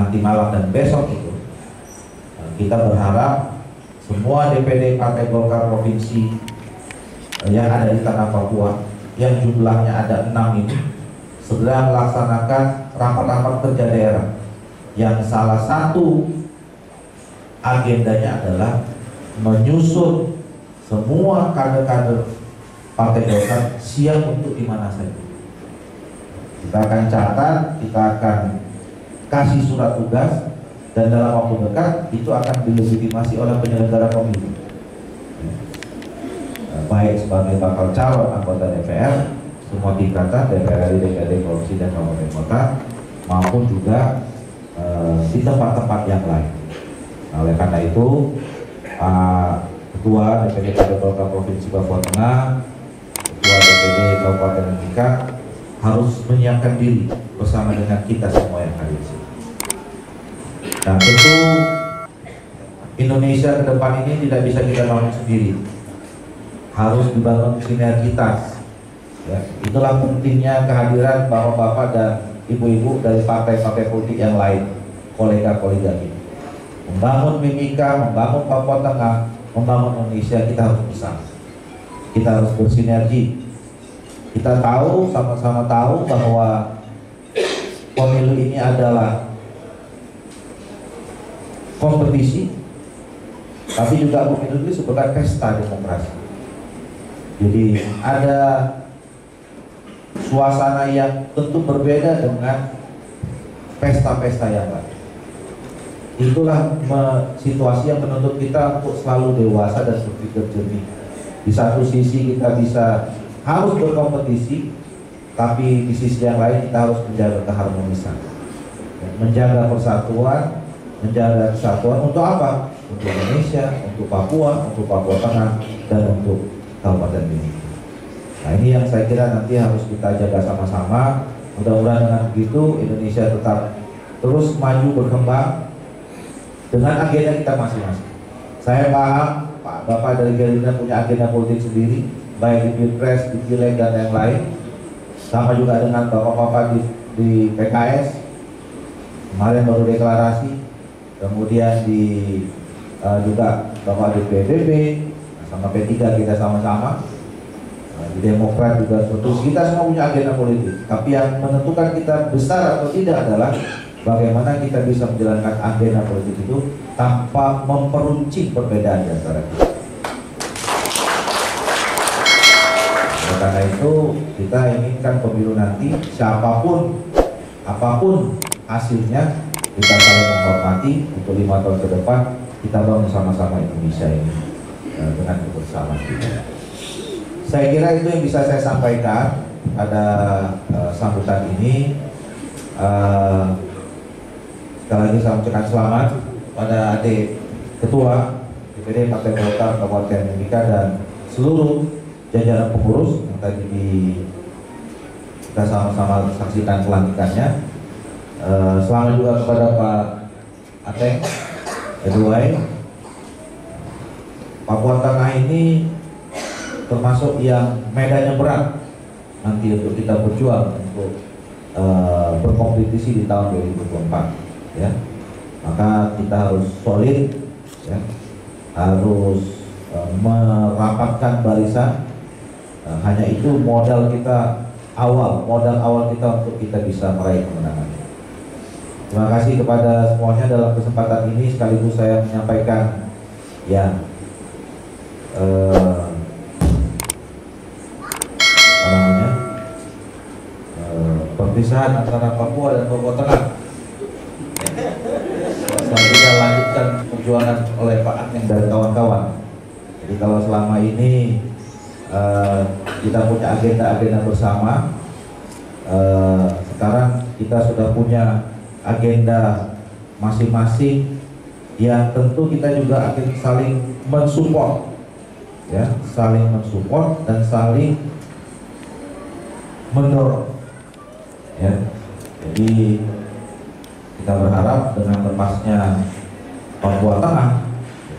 nanti malam dan besok itu, kita berharap semua DPD Partai Golkar Provinsi yang ada di tanah Papua, yang jumlahnya ada 6 ini, segera melaksanakan rapat-rapat kerja daerah yang salah satu agendanya adalah menyusun semua kader-kader Partai Golkar siap untuk di mana saja. Kita akan catat, kita akan kasih surat tugas, dan dalam waktu dekat itu akan dilegitimasi oleh penyelenggara pemilu, baik sebagai bakal calon anggota DPR semua tingkatan, DPR RI, DPRD, provinsi dan kabupaten kota, maupun juga di tempat-tempat yang lain. Nah, oleh karena itu, Ketua DPD Partai Golkar Provinsi Papua Tengah, Ketua DPD Kabupaten Mimika harus menyiapkan diri bersama dengan kita semua yang hadir di sini. Nah, tentu Indonesia ke depan ini tidak bisa kita bangun sendiri, harus dibangun sinergitas. Ya, itulah pentingnya kehadiran bapak-bapak dan ibu-ibu dari partai-partai politik yang lain, kolega-kolega kita. Membangun Mimika, membangun Papua Tengah, membangun Indonesia, kita harus bersama. Kita harus bersinergi. Kita tahu, sama-sama tahu bahwa pemilu ini adalah kompetisi, tapi juga pemilu itu sebagai pesta demokrasi. Jadi ada suasana yang tentu berbeda dengan pesta-pesta yang lain. Itulah situasi yang menuntut kita untuk selalu dewasa dan berpikir jernih. Di satu sisi kita harus berkompetisi, tapi di sisi yang lain kita harus menjaga keharmonisan, menjaga persatuan, menjaga kesatuan. Untuk apa? Untuk Indonesia, untuk Papua Tengah, dan untuk Kabupaten Mimika. Nah, ini yang saya kira nanti harus kita jaga sama-sama. Mudah-mudahan dengan begitu Indonesia tetap terus maju berkembang dengan agenda kita masing-masing. Saya paham Pak Bapak dari Gerindra punya agenda politik sendiri, baik di Pilpres, di Pileg dan yang lain. Sama juga dengan Bapak-bapak di PKS, kemarin baru deklarasi. Kemudian juga Bapak di PBB, sama P3 kita sama-sama. Di Demokrat juga tentu kita semua punya agenda politik. Tapi yang menentukan kita besar atau tidak adalah bagaimana kita bisa menjalankan agenda politik itu tanpa memperuncing perbedaan di antara kita. Karena itu kita inginkan pemilu nanti siapapun, apapun hasilnya, kita saling menghormati untuk 5 tahun ke depan kita bangun sama-sama Indonesia ini dengan kebersamaan kita. Saya kira itu yang bisa saya sampaikan pada sambutan ini. Sekali lagi saya ucapkan selamat pada adik Ketua DPD Partai Golkar Kabupaten Mimika dan seluruh jajaran pengurus yang tadi kita sama-sama saksikan pelantikannya. Selamat juga kepada Pak Ateng Eduai. Papua Tengah ini termasuk yang medannya berat nanti untuk kita berjuang untuk berkompetisi di tahun 2024. Ya, maka kita harus solid, ya, harus merapatkan barisan. Hanya itu modal awal kita untuk kita bisa meraih kemenangan. Terima kasih kepada semuanya dalam kesempatan ini. Sekaligus saya menyampaikan ya perpisahan antara Papua dan Papua Tengah. Selanjutnya lanjutkan perjuangan oleh Pak Ateng dan kawan-kawan. Jadi kalau selama ini kita punya agenda-agenda bersama, sekarang kita sudah punya agenda masing-masing yang tentu kita juga akan saling mensupport, ya, saling mensupport dan saling mendorong, ya. Jadi kita berharap dengan lepasnya Papua Tengah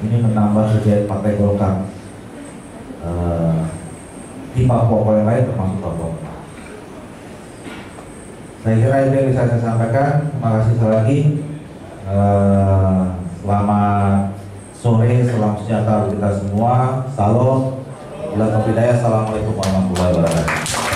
ini menambah sejarah Partai Golkar di Papua yang lain termasuk Papua. Saya kira itu yang bisa saya sampaikan. Terima kasih sekali lagi. Selamat sore, salam sejahtera kita semua. Salam, bila Assalamualaikum warahmatullahi wabarakatuh.